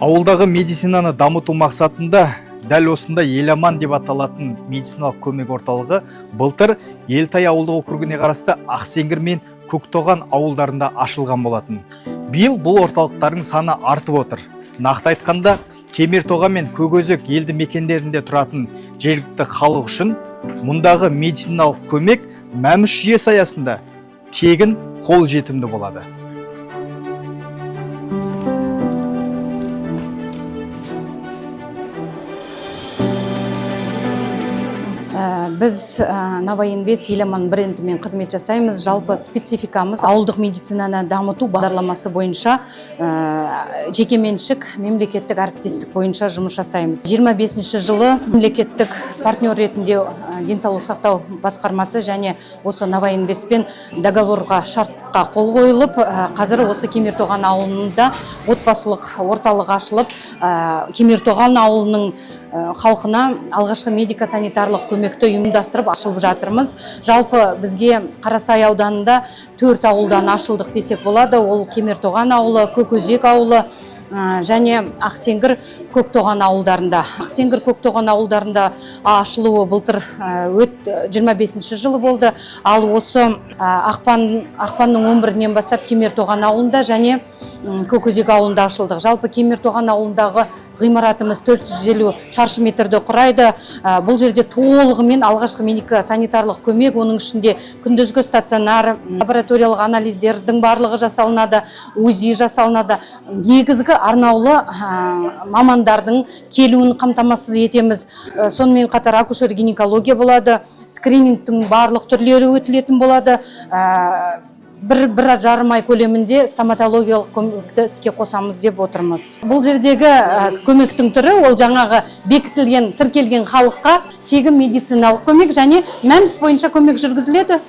Ауылдағы медицинаны дамыту мақсатында дәл осындай Еламан деп аталатын медициналық көмек орталығы былтыр Елтай ауылдық округіне қарасты Ақсеңгір мен Көктоған ауылдарында ашылған болатын. Биыл бұл орталықтардың саны артып отыр. Нақты айтқанда, Кемертоға мен Көкөзек елді мекендерінде тұратын жергілікті халық үшін мұндағы медициналық көмек мәміш жүйесі аясында тегін қол жетімді болады. Біз Новоинвест Еламан брендімен қызмет жасаймыз. Жалпы спецификамыз ауылдық медицинаны дамыту бағдарламасы бойынша жекеменшік мемлекеттік әріптестік бойынша жұмыс жасаймыз. 25 жылы мемлекеттік партнер ретінде денсаулық сақтау басқармасы және осы Новоинвестпен договорға шартқа қол қойылып, қазір осы Кемертоған ауылында отбасылық орталық ашылып, Кемертоған ауылының халқына алғашқы медико-санитарлық көмекті ұйымдастырып ашылып жатырмыз. Жалпы бізге Қарасай ауданында 4 ауылдан ашылдық десек болады. Ол Кемертоған ауылы, Көкөзек ауылы және Ақсеңгір, Көктоған ауылдарында. Ақсеңгір, Көктоған ауылдарында ашылуы былтыр 25 жылы болды. Ал осы ақпанның 11-нен бастап Кемертоған ауылында және Көкөзек ауылында ашылдық. Жалпы Кемертоған ауылындағы ғимаратымыз 450 шаршы метрді құрайды. Бұл жерде толығымен алғашқы медико-санитарлық көмек, оның ішінде күндізгі стационар, лабораториялық анализдердің барлығы жасалынады, УЗИ жасалынады. Негізгі арнаулы мамандардың келуін қамтамасыз етеміз. Сонымен қатар акушер-гинекология болады, скринингтің барлық түрлері өтілетін болады. Бір жарым ай көлемінде стоматологиялық көмекті іске қосамыз деп отырмыз. Бұл жердегі көмектің түрі ол жаңағы бекітілген, тіркелген халыққа тегін медициналық көмек және мәмс бойынша көмек жүргізіледі.